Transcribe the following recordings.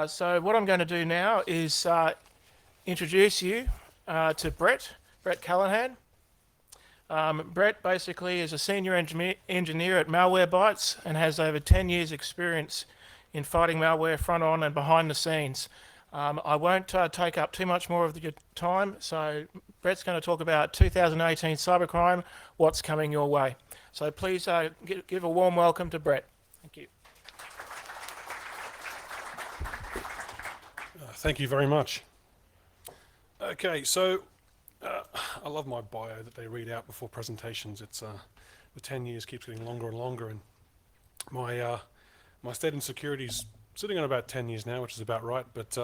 So what I'm going to do now is introduce you to Brett Callaughan. Brett basically is a senior engineer at Malwarebytes and has over 10 years experience in fighting malware front on and behind the scenes. I won't take up too much more of your time, so Brett's going to talk about 2018 cybercrime, what's coming your way. So please give a warm welcome to Brett. Thank you. Thank you very much. Okay, so I love my bio that they read out before presentations. It's the 10 years keeps getting longer and longer, and my state in security's sitting on about 10 years now, which is about right. But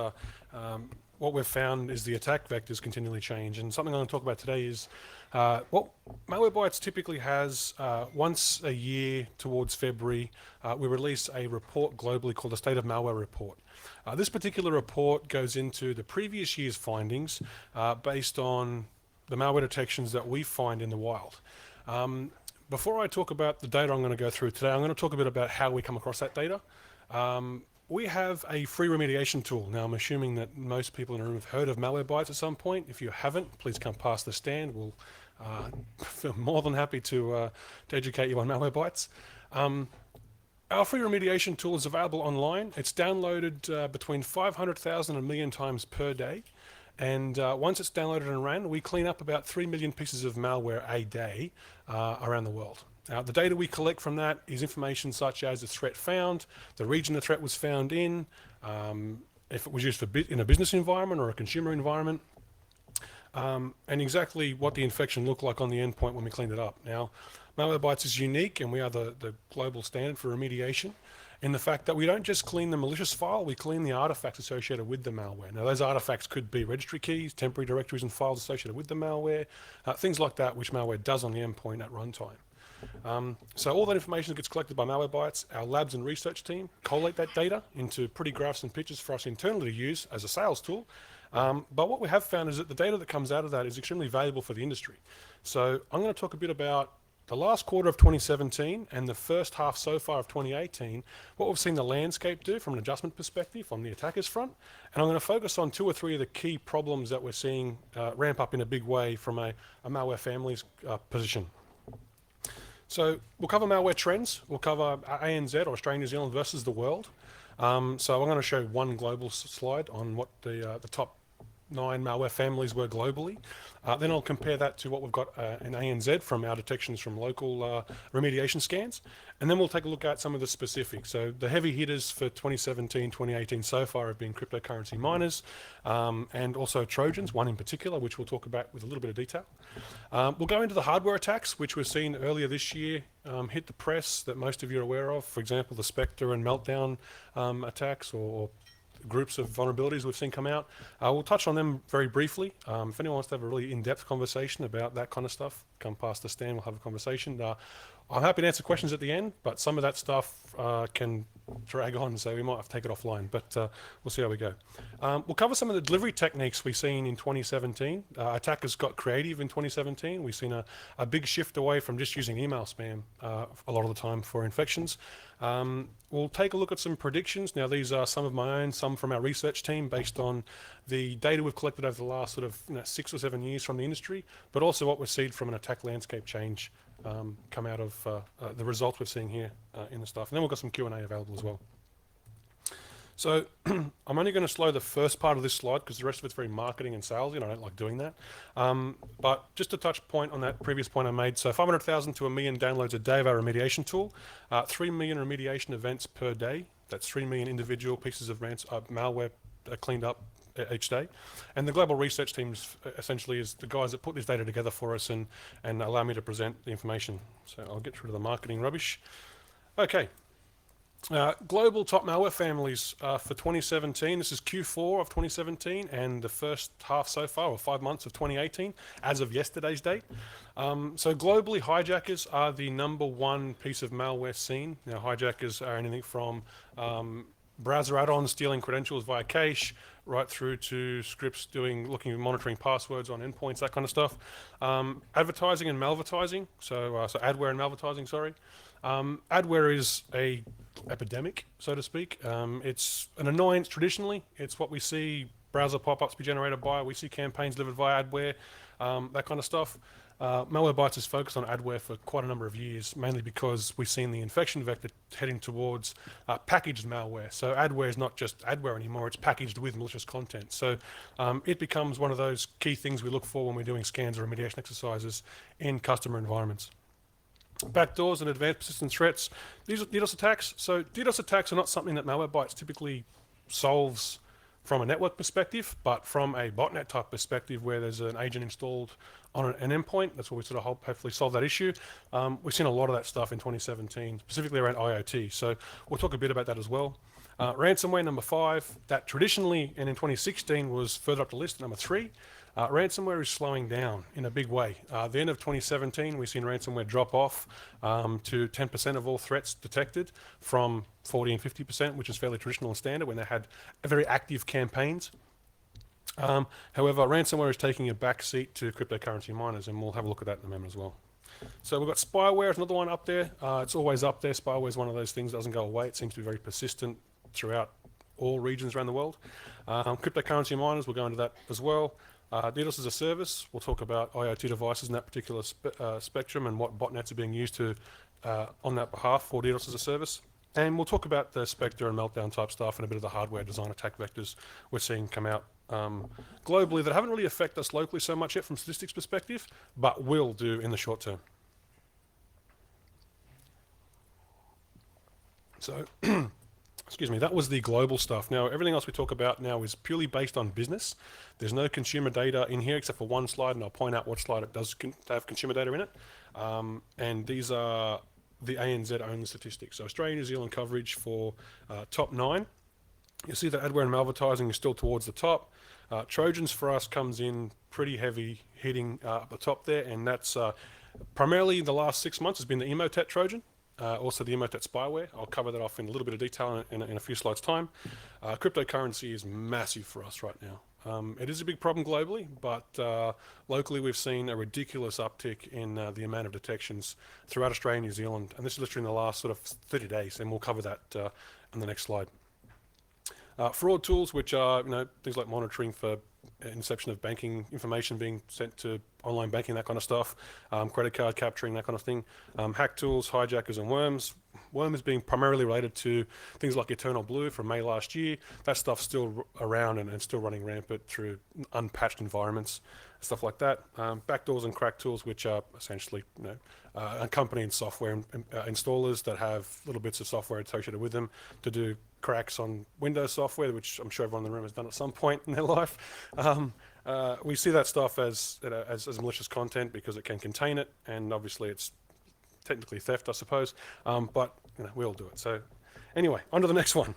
what we've found is the attack vectors continually change, and something I'm going to talk about today is what Malwarebytes typically has once a year towards February. We release a report globally called the State of Malware Report. This particular report goes into the previous year's findings based on the malware detections that we find in the wild. Before I talk about the data I'm going to go through today, I'm going to talk a bit about how we come across that data. We have a free remediation tool. Now, I'm assuming that most people in the room have heard of Malwarebytes at some point. If you haven't, please come past the stand. We'll feel more than happy to educate you on Malwarebytes. Our free remediation tool is available online. It's downloaded between 500,000 and a million times per day. And once it's downloaded and ran, we clean up about 3 million pieces of malware a day around the world. Now, the data we collect from that is information such as the threat found, the region the threat was found in, if it was used in a business environment or a consumer environment, and exactly what the infection looked like on the endpoint when we cleaned it up. Now, Malwarebytes is unique, and we are the global standard for remediation in the fact that we don't just clean the malicious file, we clean the artifacts associated with the malware. Now, those artifacts could be registry keys, temporary directories and files associated with the malware, things like that, which malware does on the endpoint at runtime. So all that information gets collected by Malwarebytes. Our labs and research team collate that data into pretty graphs and pictures for us internally to use as a sales tool. But what we have found is that the data that comes out of that is extremely valuable for the industry. So I'm going to talk a bit about the last quarter of 2017 and the first half so far of 2018, what we've seen the landscape do from an adjustment perspective on the attacker's front. And I'm going to focus on 2 or 3 of the key problems that we're seeing ramp up in a big way from a malware family's position. So we'll cover malware trends. We'll cover ANZ, or Australia, New Zealand versus the world. So I'm going to show one global slide on what the top 9 malware families were globally. Then I'll compare that to what we've got in ANZ from our detections from local remediation scans. And then we'll take a look at some of the specifics. So the heavy hitters for 2017, 2018 so far have been cryptocurrency miners and also Trojans, one in particular, which we'll talk about with a little bit of detail. We'll go into the hardware attacks, which we've seen earlier this year hit the press that most of you are aware of. For example, the Spectre and Meltdown attacks or groups of vulnerabilities we've seen come out. We'll touch on them very briefly. If anyone wants to have a really in-depth conversation about that kind of stuff, come past the stand, we'll have a conversation. I'm happy to answer questions at the end, but some of that stuff can drag on, so we might have to take it offline, but we'll see how we go. We'll cover some of the delivery techniques we've seen in 2017. Attackers got creative in 2017. We've seen a big shift away from just using email spam a lot of the time for infections. We'll take a look at some predictions. Now, these are some of my own, some from our research team based on the data we've collected over the last sort of 6 or 7 years from the industry, but also what we've seen from an attack landscape change come out of the results we're seeing here in the stuff. And then we've got some Q&A available as well. So I'm only going to slow the first part of this slide because the rest of it's very marketing and salesy, and I don't like doing that. But just to touch point on that previous point I made, so 500,000 to a million downloads a day of our remediation tool, 3 million remediation events per day. That's 3 million individual pieces of malware cleaned up each day. And the global research teams essentially is the guys that put this data together for us and allow me to present the information. So I'll get rid of the marketing rubbish. Okay. Global top malware families for 2017. This is Q4 of 2017 and the first half so far, or 5 months of 2018, as of yesterday's date. So globally, hijackers are the #1 piece of malware seen. Now, hijackers are anything from browser add-ons stealing credentials via cache, right through to scripts looking at monitoring passwords on endpoints, that kind of stuff. Advertising and malvertising, so adware and malvertising, sorry. Adware is a epidemic, so to speak. It's an annoyance traditionally. It's what we see browser pop-ups be generated by. We see campaigns delivered via adware, that kind of stuff. Malwarebytes has focused on adware for quite a number of years, mainly because we've seen the infection vector heading towards packaged malware. So adware is not just adware anymore, it's packaged with malicious content. So it becomes one of those key things we look for when we're doing scans or remediation exercises in customer environments. Backdoors and advanced persistent threats. These are DDoS attacks. So DDoS attacks are not something that Malwarebytes typically solves from a network perspective, but from a botnet type perspective where there's an agent installed on an endpoint. That's where we sort of hopefully solve that issue. We've seen a lot of that stuff in 2017, specifically around IoT. So we'll talk a bit about that as well. Ransomware, number 5, that traditionally and in 2016 was further up the list, number 3. Ransomware is slowing down in a big way. At the end of 2017, we've seen ransomware drop off to 10% of all threats detected from 40 and 50%, which is fairly traditional and standard when they had very active campaigns. However, ransomware is taking a back seat to cryptocurrency miners, and we'll have a look at that in a moment as well. So we've got spyware, another one up there. It's always up there. Spyware is one of those things that doesn't go away. It seems to be very persistent throughout all regions around the world. Cryptocurrency miners, we'll go into that as well. DDoS as a service, we'll talk about IoT devices in that particular spectrum and what botnets are being used to on that behalf for DDoS as a service. And we'll talk about the Spectre and Meltdown type stuff and a bit of the hardware design attack vectors we're seeing come out globally that haven't really affected us locally so much yet from statistics perspective, but will do in the short term. So, excuse me, that was the global stuff. Now, everything else we talk about now is purely based on business. There's no consumer data in here except for one slide, and I'll point out what slide it does have consumer data in it. And these are the ANZ-only statistics. So Australia, New Zealand coverage for top 9. You see that adware and malvertising is still towards the top. Trojans for us comes in pretty heavy hitting up the top there, and that's primarily the last 6 months has been the Emotet Trojan. Also the Emotet spyware. I'll cover that off in a little bit of detail in a few slides' time. Cryptocurrency is massive for us right now. It is a big problem globally, but locally we've seen a ridiculous uptick in the amount of detections throughout Australia and New Zealand, and this is literally in the last sort of 30 days, and we'll cover that on the next slide. Fraud tools, which are things like monitoring for inception of banking information being sent to online banking, that kind of stuff, credit card capturing, that kind of thing, hack tools, hijackers, and worms. Worms being primarily related to things like Eternal Blue from May last year. That stuff's still around and still running rampant through unpatched environments, stuff like that. Backdoors and crack tools, which are essentially accompanying software installers that have little bits of software associated with them to do cracks on Windows software, which I'm sure everyone in the room has done at some point in their life. We see that stuff as malicious content because it can contain it, and obviously it's technically theft, I suppose, but we all do it. So anyway, on to the next one.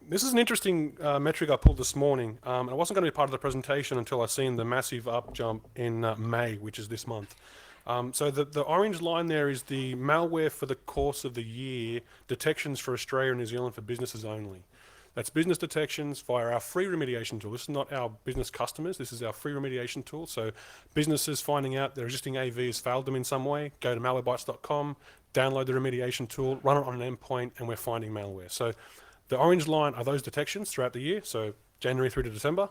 This is an interesting metric I pulled this morning. It wasn't going to be part of the presentation until I seen the massive up jump in May, which is this month. So the orange line there is the malware for the course of the year, detections for Australia and New Zealand for businesses only. That's business detections via our free remediation tool. This is not our business customers. This is our free remediation tool. So businesses finding out their existing AV has failed them in some way, go to malwarebytes.com, download the remediation tool, run it on an endpoint, and we're finding malware. So the orange line are those detections throughout the year, so January through to December.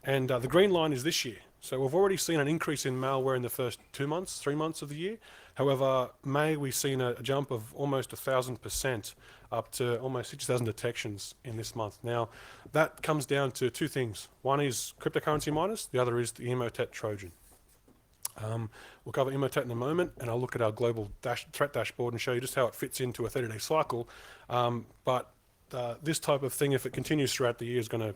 And the green line is this year. So we've already seen an increase in malware in the first 2 months, 3 months of the year. However, May we've seen a jump of almost 1,000% up to almost 60,000 detections in this month. Now, that comes down to 2 things. One is cryptocurrency miners, the other is the Emotet Trojan. We'll cover Emotet in a moment, and I'll look at our global threat dashboard and show you just how it fits into a 30-day cycle. But this type of thing, if it continues throughout the year, is going to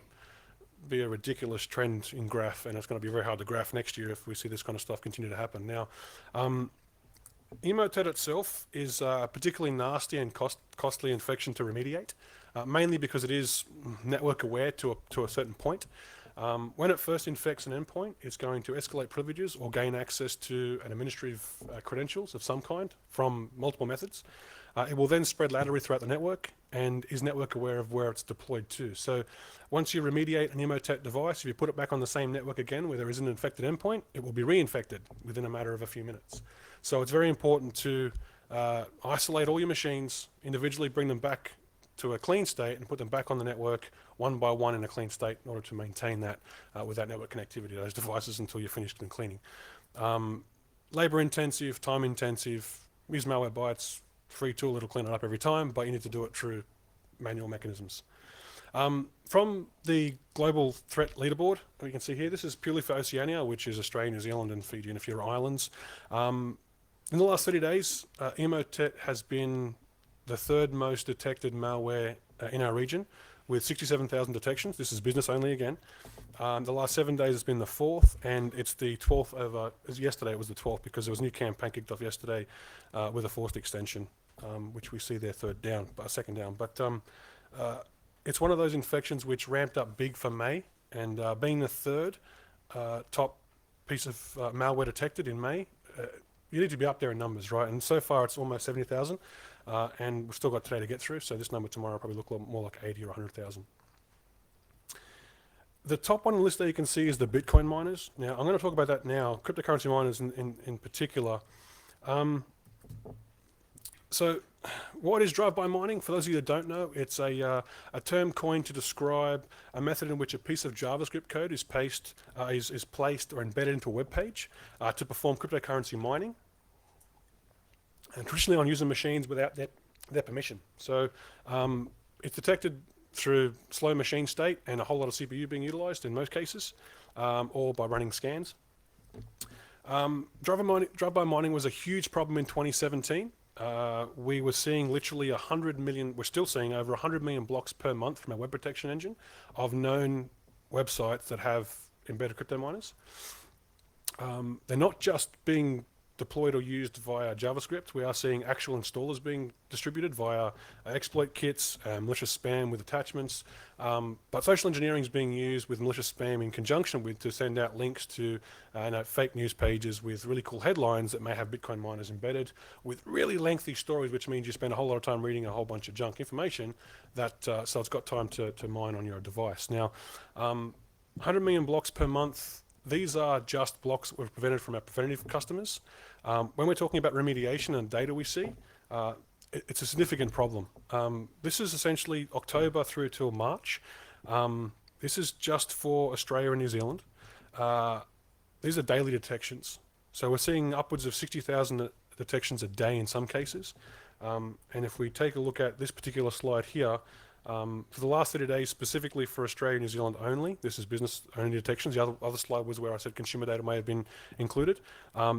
be a ridiculous trend in graph, and it's going to be very hard to graph next year if we see this kind of stuff continue to happen. Now, Emotet itself is a particularly nasty and costly infection to remediate, mainly because it is network aware to a certain point. When it first infects an endpoint, it's going to escalate privileges or gain access to an administrative credentials of some kind from multiple methods. It will then spread laterally throughout the network and is network aware of where it's deployed to. So once you remediate an Emotet device, if you put it back on the same network again where there is an infected endpoint, it will be reinfected within a matter of a few minutes. So it's very important to isolate all your machines individually, bring them back to a clean state, and put them back on the network one by one in a clean state in order to maintain that with that network connectivity to those devices until you're finished and cleaning. Labor intensive, time intensive. Use malware bytes, free tool, it'll clean it up every time, but you need to do it through manual mechanisms. From the global threat leaderboard, we can see here, this is purely for Oceania, which is Australia, New Zealand, and Fiji and a few islands. In the last 30 days, Emotet has been the third most detected malware in our region, with 67,000 detections. This is business only again. The last 7 days it's been the fourth, and it's the 12th over, yesterday it was the 12th because there was a new campaign kicked off yesterday with a forced extension, which we see there second down. But it's one of those infections which ramped up big for May, and being the third top piece of malware detected in May, you need to be up there in numbers, right? And so far it's almost 70,000, and we've still got today to get through, so this number tomorrow will probably look a lot more like 80 or 100,000. The top one on the list there you can see is the Bitcoin miners. Now, I'm going to talk about that now, cryptocurrency miners in particular. So what is drive-by mining? For those of you that don't know, it's a term coined to describe a method in which a piece of JavaScript code is placed or embedded into a web page to perform cryptocurrency mining, and traditionally on user machines without their permission. So it's detected through slow machine state and a whole lot of CPU being utilized in most cases, or by running scans. Drive-by mining was a huge problem in 2017. We were seeing literally 100 million, we're still seeing over 100 million blocks per month from our web protection engine of known websites that have embedded crypto miners. They're not just being deployed or used via JavaScript. We are seeing actual installers being distributed via exploit kits, malicious spam with attachments, but social engineering is being used with malicious spam in conjunction with to send out links to fake news pages with really cool headlines that may have Bitcoin miners embedded with really lengthy stories, which means you spend a whole lot of time reading a whole bunch of junk information that so it's got time to mine on your device. Now, 100 million blocks per month. These are just blocks that we've prevented from our preventative customers. When we're talking about remediation and data we see, it's a significant problem. This is essentially October through till March. This is just for Australia and New Zealand. These are daily detections. So we're seeing upwards of 60,000 detections a day in some cases. And if we take a look at this particular slide here, for the last 30 days, specifically for Australia and New Zealand only, this is business only detections. The other slide was where I said consumer data may have been included.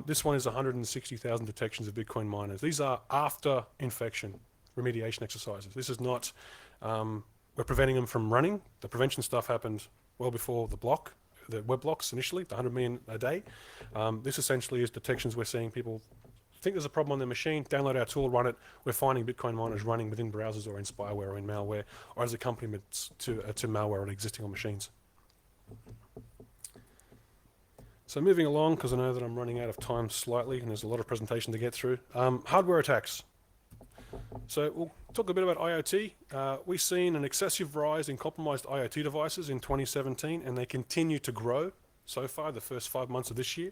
This one is 160,000 detections of Bitcoin miners. These are after infection remediation exercises. This is not, we're preventing them from running. The prevention stuff happened well before the web blocks initially, the 100 million a day. This essentially is detections we're seeing people think there's a problem on their machine, download our tool, run it. We're finding Bitcoin miners running within browsers or in spyware or in malware or as accompaniments to malware on existing on machines. So moving along, because I know that I'm running out of time slightly and there's a lot of presentation to get through. Hardware attacks. So we'll talk a bit about IoT. We've seen an excessive rise in compromised IoT devices in 2017, and they continue to grow so far, the first 5 months of this year.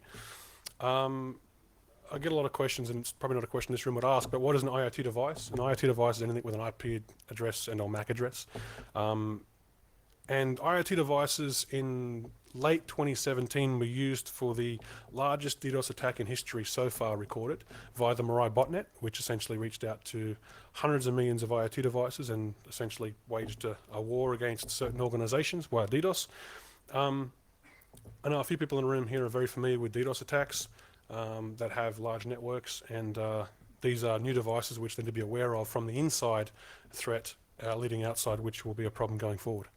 I get a lot of questions, and it's probably not a question this room would ask, but what is an IoT device? An IoT device is anything with an IP address and or MAC address. And IoT devices in late 2017 were used for the largest DDoS attack in history so far recorded via the Mirai botnet, which essentially reached out to hundreds of millions of IoT devices and essentially waged a war against certain organizations via DDoS. I know a few people in the room here are very familiar with DDoS attacks that have large networks, and these are new devices which they need to be aware of from the inside threat leading outside, which will be a problem going forward.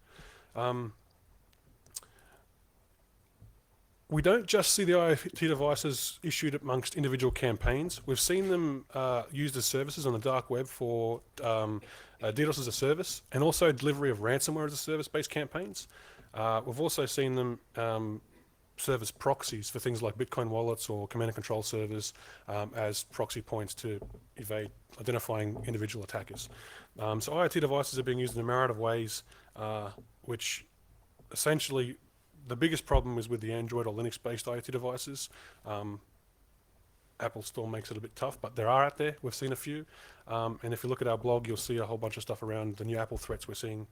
We don't just see the IoT devices issued amongst individual campaigns. We've seen them used as services on the dark web for DDoS as a service, and also delivery of ransomware as a service-based campaigns. We've also seen them serve as proxies for things like Bitcoin wallets or command and control servers as proxy points to evade identifying individual attackers. So IoT devices are being used in a myriad of ways, which essentially the biggest problem is with the Android or Linux-based IoT devices. Apple Store makes it a bit tough, but there are out there. We've seen a few. And if you look at our blog, you'll see a whole bunch of stuff around the new Apple threats we're seeing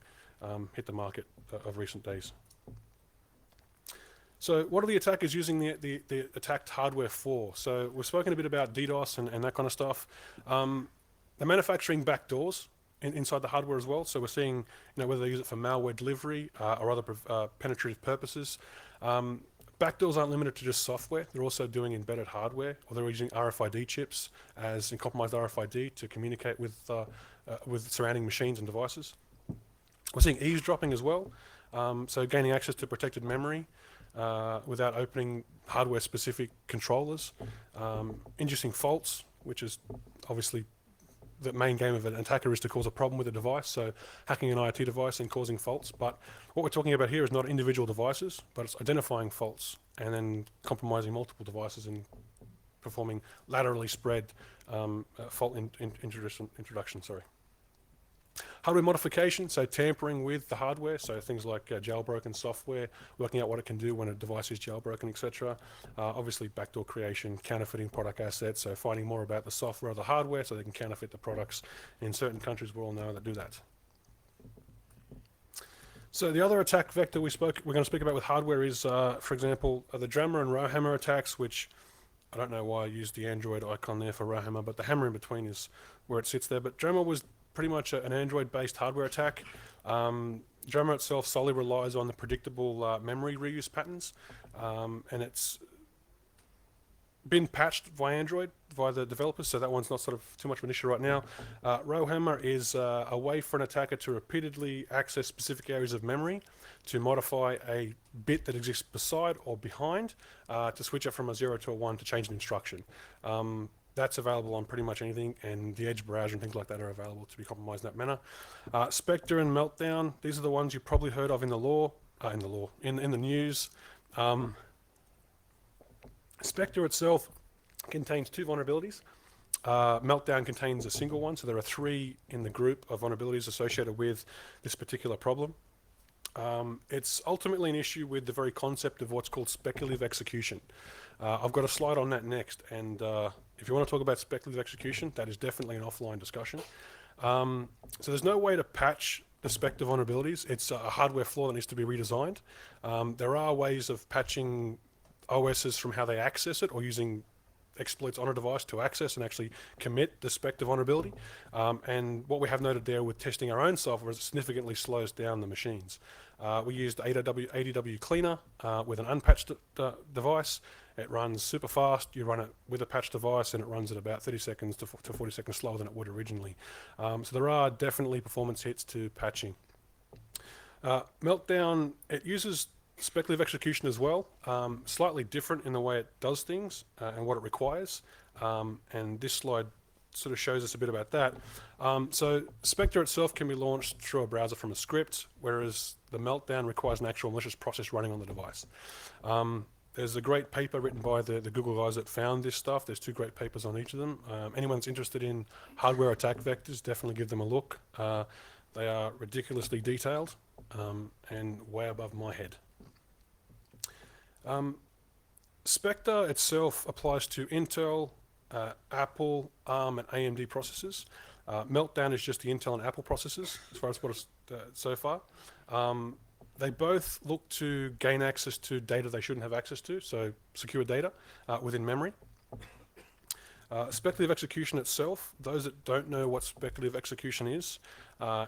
hit the market of recent days. So what are the attackers using the attacked hardware for? So we've spoken a bit about DDoS and that kind of stuff. They're manufacturing backdoors inside the hardware as well. So we're seeing, whether they use it for malware delivery or other penetrative purposes. Backdoors aren't limited to just software. They're also doing embedded hardware, or they're using RFID chips as in compromised RFID to communicate with surrounding machines and devices. We're seeing eavesdropping as well. So gaining access to protected memory without opening hardware-specific controllers. Inducing faults, which is obviously the main game of an attacker is to cause a problem with a device, so hacking an IoT device and causing faults. But what we're talking about here is not individual devices, but it's identifying faults and then compromising multiple devices and performing laterally spread fault introduction. Hardware modification, so tampering with the hardware, so things like jailbroken software, working out what it can do when a device is jailbroken, etc. Obviously, backdoor creation, counterfeiting product assets, so finding more about the software or the hardware so they can counterfeit the products. In certain countries, we all know that do that. So the other attack vector we're going to speak about with hardware is, for example, the Jammer and Rowhammer attacks, which I don't know why I used the Android icon there for Rowhammer, but the hammer in between is where it sits there. But Jammer was pretty much an Android-based hardware attack. Jammer itself solely relies on the predictable memory reuse patterns, and it's been patched via Android, via the developers, so that one's not sort of too much of an issue right now. Rowhammer is a way for an attacker to repeatedly access specific areas of memory to modify a bit that exists beside or behind to switch it from a 0 to a 1 to change an instruction. That's available on pretty much anything, and the Edge browser and things like that are available to be compromised in that manner. Spectre and Meltdown, these are the ones you probably heard of in the news. Spectre itself contains 2 vulnerabilities. Meltdown contains a single one, so there are 3 in the group of vulnerabilities associated with this particular problem. It's ultimately an issue with the very concept of what's called speculative execution. I've got a slide on that next, and if you want to talk about speculative execution, that is definitely an offline discussion. So there's no way to patch the Spectre vulnerabilities. It's a hardware flaw that needs to be redesigned. There are ways of patching OSs from how they access it, or using exploits on a device to access and actually commit the Spectre vulnerability. And what we have noted there with testing our own software is it significantly slows down the machines. We used ADW Cleaner with an unpatched device. It runs super fast. You run it with a patched device and it runs at about 30 seconds to 40 seconds slower than it would originally. So there are definitely performance hits to patching. Meltdown, it uses speculative execution as well, slightly different in the way it does things and what it requires. And this slide sort of shows us a bit about that. So Spectre itself can be launched through a browser from a script, whereas the Meltdown requires an actual malicious process running on the device. There's a great paper written by the Google guys that found this stuff. There's 2 great papers on each of them. Anyone's interested in hardware attack vectors, definitely give them a look. They are ridiculously detailed and way above my head. Spectre itself applies to Intel, Apple, ARM, and AMD processors. Meltdown is just the Intel and Apple processors, as far as what is so far. They both look to gain access to data they shouldn't have access to, so secure data within memory. Speculative execution itself, those that don't know what speculative execution is,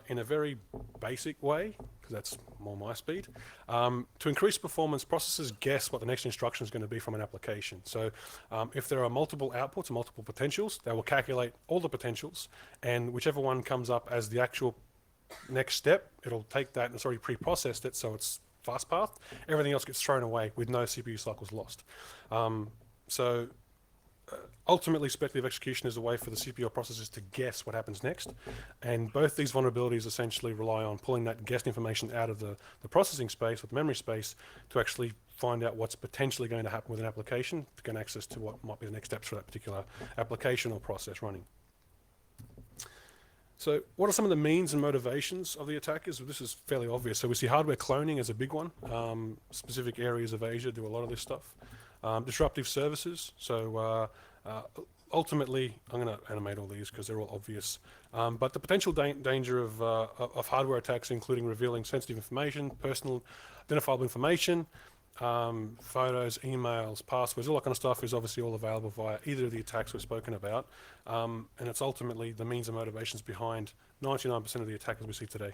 in a very basic way, because that's more my speed, to increase performance, processors guess what the next instruction is going to be from an application. So if there are multiple outputs, multiple potentials, they will calculate all the potentials, and whichever one comes up as the actual next step, it'll take that and it's already pre-processed it, so it's fast path. Everything else gets thrown away with no CPU cycles lost. Ultimately, speculative execution is a way for the CPU processors to guess what happens next, and both these vulnerabilities essentially rely on pulling that guessed information out of the processing space, or the memory space, to actually find out what's potentially going to happen with an application, to gain access to what might be the next steps for that particular application or process running. So what are some of the means and motivations of the attackers? Well, this is fairly obvious. So we see hardware cloning as a big one. Specific areas of Asia do a lot of this stuff. Disruptive services. So Ultimately, I'm going to animate all these because they're all obvious. But the potential danger of hardware attacks, including revealing sensitive information, personal identifiable information, photos, emails, passwords, all that kind of stuff is obviously all available via either of the attacks we've spoken about. And it's ultimately the means and motivations behind 99% of the attackers we see today.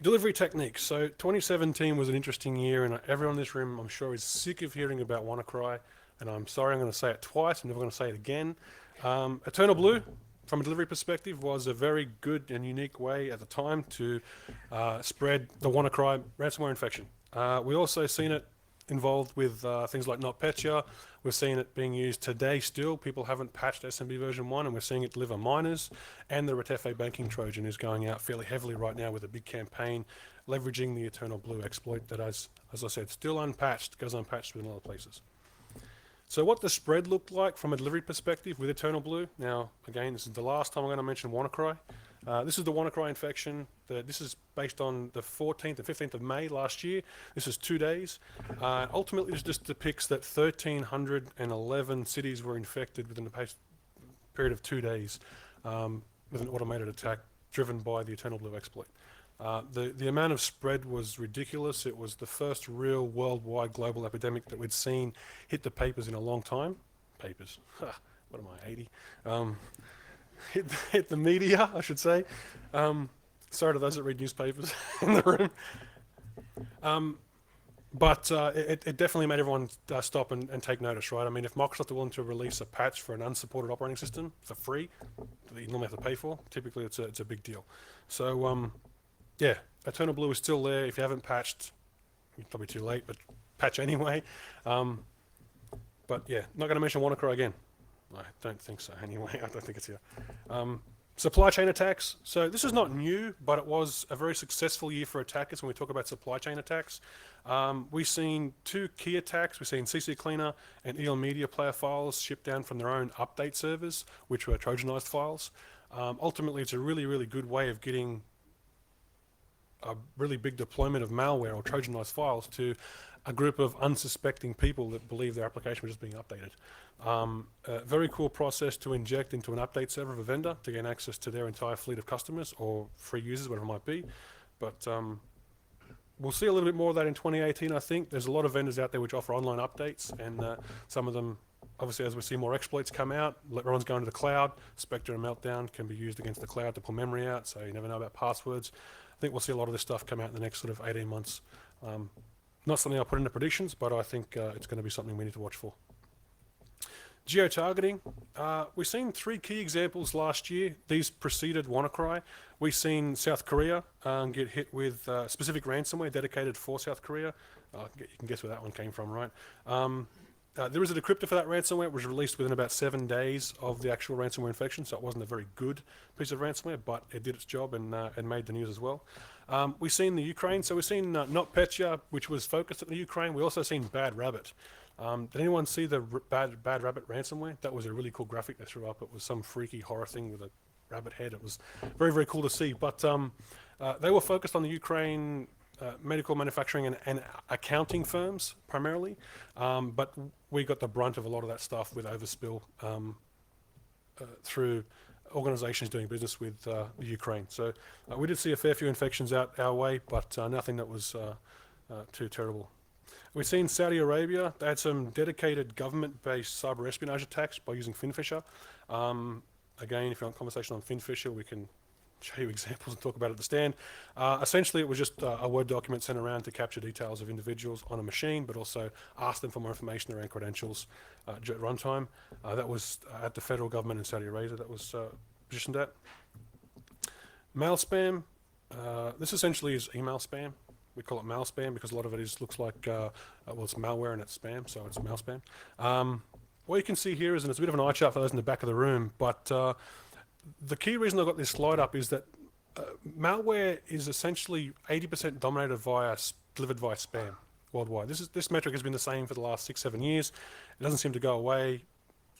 Delivery techniques. So 2017 was an interesting year, and everyone in this room, I'm sure, is sick of hearing about WannaCry. And I'm sorry, I'm going to say it twice. I'm never going to say it again. Eternal Blue, from a delivery perspective, was a very good and unique way at the time to spread the WannaCry ransomware infection. We also seen it involved with things like NotPetya. We've seen it being used today still. People haven't patched SMB version 1, and we're seeing it deliver miners. And the Retefe banking Trojan is going out fairly heavily right now with a big campaign leveraging the Eternal Blue exploit that, as I said, still unpatched, goes unpatched within other places. So what the spread looked like from a delivery perspective with Eternal Blue. Now, again, this is the last time I'm going to mention WannaCry. This is the WannaCry infection. This is based on the 14th and 15th of May last year. This is 2 days. Ultimately, this just depicts that 1,311 cities were infected within the period of 2 days with an automated attack driven by the Eternal Blue exploit. The amount of spread was ridiculous. It was the first real worldwide global epidemic that we'd seen hit the papers in a long time. Papers. What am I, 80? Hit the media, I should say. Sorry to those that read newspapers in the room. But it definitely made everyone stop and take notice, right? I mean, if Microsoft are willing to release a patch for an unsupported operating system for free, that you normally have to pay for, typically it's a big deal. So, yeah, Eternal Blue is still there. If you haven't patched, it's probably too late, but patch anyway. But yeah, not going to mention WannaCry again. I don't think so anyway. I don't think it's here. Supply chain attacks. So this is not new, but it was a very successful year for attackers when we talk about supply chain attacks. We've seen 2 key attacks. We've seen CC Cleaner and EL Media player files shipped down from their own update servers, which were Trojanized files. Ultimately, it's a really, really good way of getting a really big deployment of malware or Trojanized files to a group of unsuspecting people that believe their application was just being updated. A very cool process to inject into an update server of a vendor to gain access to their entire fleet of customers or free users, whatever it might be. But we'll see a little bit more of that in 2018, I think. There's a lot of vendors out there which offer online updates, and some of them, obviously, as we see more exploits come out, everyone's going to the cloud. Spectre and Meltdown can be used against the cloud to pull memory out, so you never know about passwords. I think we'll see a lot of this stuff come out in the next sort of 18 months. Not something I'll put into predictions, but I think it's going to be something we need to watch for. Geo-targeting. We've seen 3 key examples last year. These preceded WannaCry. We've seen South Korea get hit with specific ransomware dedicated for South Korea. You can guess where that one came from, right? There is a decryptor for that ransomware. It was released within about 7 days of the actual ransomware infection, so it wasn't a very good piece of ransomware, but it did its job and made the news as well. We've seen the Ukraine, so we've seen NotPetya, which was focused at the Ukraine. We also seen Bad Rabbit. Did anyone see the Bad Rabbit ransomware? That was a really cool graphic they threw up. It was some freaky horror thing with a rabbit head. It was very, very cool to see. But they were focused on the Ukraine medical manufacturing and accounting firms primarily. But we got the brunt of a lot of that stuff with overspill through organizations doing business with the Ukraine. So we did see a fair few infections out our way, but nothing that was too terrible. We've seen Saudi Arabia. They had some dedicated government-based cyber espionage attacks by using Finfisher. Again, if you want a conversation on Finfisher, we can show you examples and talk about it at the stand. Essentially, it was just a Word document sent around to capture details of individuals on a machine, but also ask them for more information around credentials at runtime. That was at the federal government in Saudi Arabia that was positioned at. Mail spam. This essentially is email spam. We call it mail spam because a lot of it looks like, well, it's malware and it's spam, so it's mail spam. What you can see here is, and it's a bit of an eye chart for those in the back of the room, but the key reason I've got this slide up is that malware is essentially 80% dominated delivered via spam worldwide. This metric has been the same for the last 6-7 years. It doesn't seem to go away.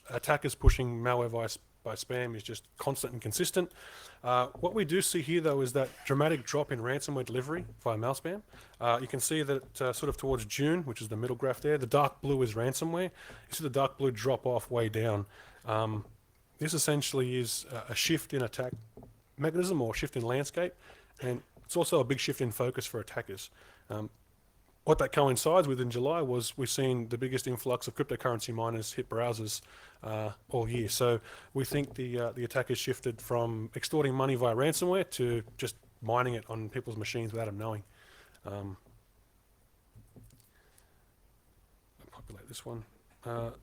Attackers pushing malware via spam is just constant and consistent. What we do see here, though, is that dramatic drop in ransomware delivery via mail spam. You can see that sort of towards June, which is the middle graph there, the dark blue is ransomware. You see the dark blue drop off way down. This essentially is a shift in attack mechanism or shift in landscape, and it's also a big shift in focus for attackers. What that coincides with in July was we've seen the biggest influx of cryptocurrency miners hit browsers all year. So we think the attackers shifted from extorting money via ransomware to just mining it on people's machines without them knowing. I'll populate this one.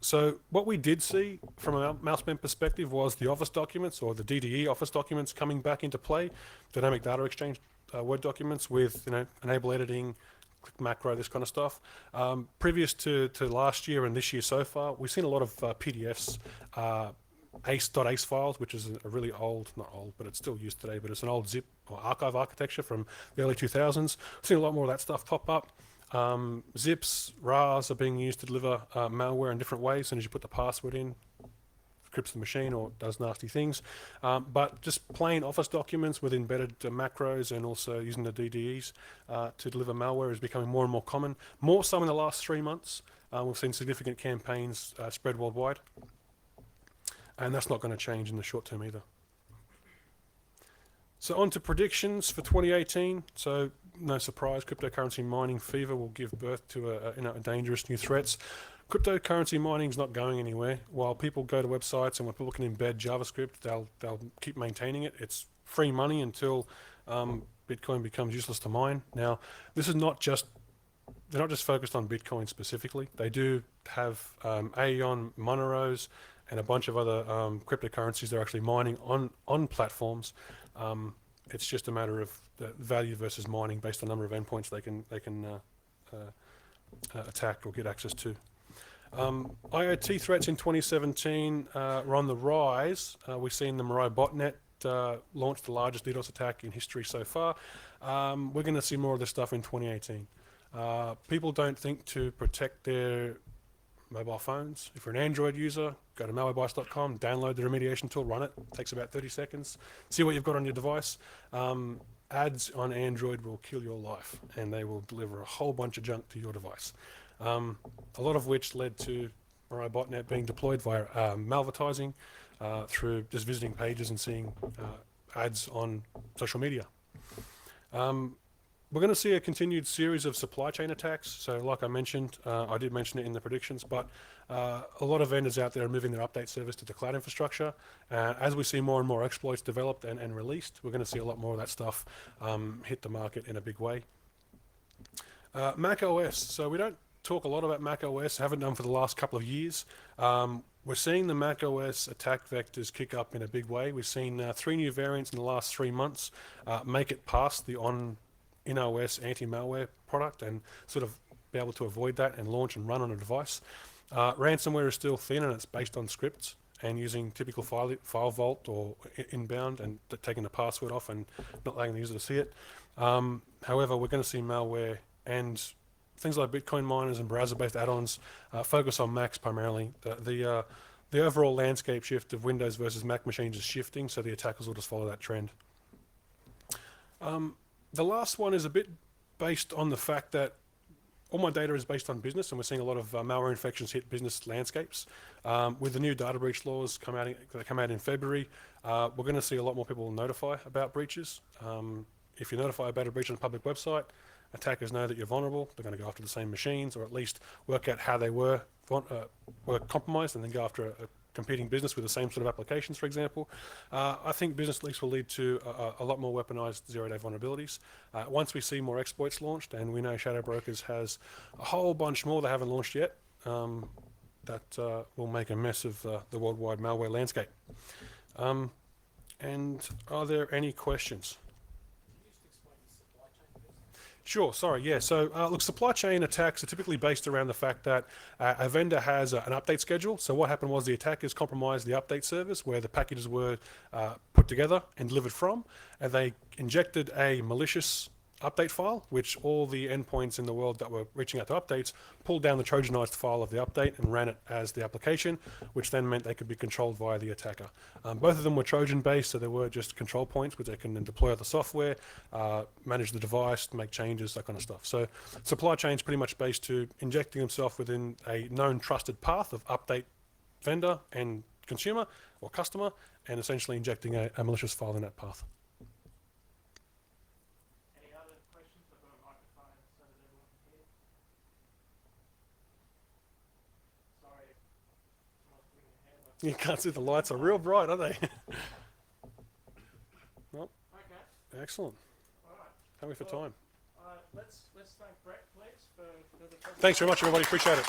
So what we did see from a mouse spam perspective was the Office documents, or the DDE Office documents, coming back into play, dynamic data exchange Word documents with enable editing, click macro, this kind of stuff. Previous to last year and this year so far, we've seen a lot of PDFs, ace.ace files, which is a really old, not old, but it's still used today, but it's an old zip or archive architecture from the early 2000s. We've seen a lot more of that stuff pop up. Zips, RARs are being used to deliver malware in different ways. As soon as you put the password in, encrypts the machine or does nasty things. But just plain Office documents with embedded macros and also using the DDEs to deliver malware is becoming more and more common. More so in the last 3 months. We've seen significant campaigns spread worldwide. And that's not going to change in the short term either. So on to predictions for 2018. So no surprise, cryptocurrency mining fever will give birth to a dangerous new threats. Cryptocurrency mining is not going anywhere. While people go to websites and when people can embed JavaScript, they'll keep maintaining it. It's free money until Bitcoin becomes useless to mine. Now, this is not just they're not just focused on Bitcoin specifically. They do have Aeon, Moneros, and a bunch of other cryptocurrencies they're actually mining on platforms. It's just a matter of the value versus mining based on the number of endpoints they can attack or get access to. IoT threats in 2017 are on the rise. We've seen the Mirai botnet launch the largest DDoS attack in history so far. We're going to see more of this stuff in 2018. People don't think to protect their mobile phones. If you're an Android user, go to malwarebytes.com, download the remediation tool, run it. It takes about 30 seconds. See what you've got on your device. Ads on Android will kill your life, and they will deliver a whole bunch of junk to your device. A lot of which led to Mirai botnet being deployed via malvertising through just visiting pages and seeing ads on social media. We're going to see a continued series of supply chain attacks. So like I mentioned, I did mention it in the predictions, but a lot of vendors out there are moving their update service to the cloud infrastructure. As we see more and more exploits developed and released, we're going to see a lot more of that stuff hit the market in a big way. Mac OS. So we don't talk a lot about Mac OS, haven't done for the last couple of years. We're seeing the Mac OS attack vectors kick up in a big way. We've seen 3 new variants in the last 3 months make it past the in-OS anti-malware product and sort of be able to avoid that and launch and run on a device. Ransomware is still thin and it's based on scripts and using typical file vault or inbound and taking the password off and not allowing the user to see it. However, we're going to see malware and things like Bitcoin miners and browser-based add-ons focus on Macs primarily. The overall landscape shift of Windows versus Mac machines is shifting, so the attackers will just follow that trend. The last one is a bit based on the fact that all my data is based on business, and we're seeing a lot of malware infections hit business landscapes. With the new data breach laws that come out in February, we're going to see a lot more people notify about breaches. If you notify about a breach on a public website, attackers know that you're vulnerable. They're going to go after the same machines, or at least work out how they were compromised, and then go after a competing business with the same sort of applications, for example. I think business leaks will lead to a lot more weaponized zero-day vulnerabilities. Once we see more exploits launched, and we know Shadow Brokers has a whole bunch more they haven't launched yet, that will make a mess of the worldwide malware landscape. And are there any questions? Sure, sorry, yeah. So look, supply chain attacks are typically based around the fact that a vendor has an update schedule. So what happened was the attackers compromised the update service where the packages were put together and delivered from, and they injected a malicious update file, which all the endpoints in the world that were reaching out to updates pulled down the Trojanized file of the update and ran it as the application, which then meant they could be controlled via the attacker. Both of them were Trojan-based, so they were just control points which they can then deploy other software, manage the device, make changes, that kind of stuff. So supply chain is pretty much based to injecting themselves within a known trusted path of update vendor and consumer or customer, and essentially injecting a malicious file in that path. Any other questions? I've got a microphone so that everyone can hear. Sorry, someone's putting their hand up. You can't see the lights are real bright, aren't they? Well, Okay, excellent. all right. How are we for time? Let's thank Brett, please, for the presentation. Thanks very much, everybody. Appreciate it.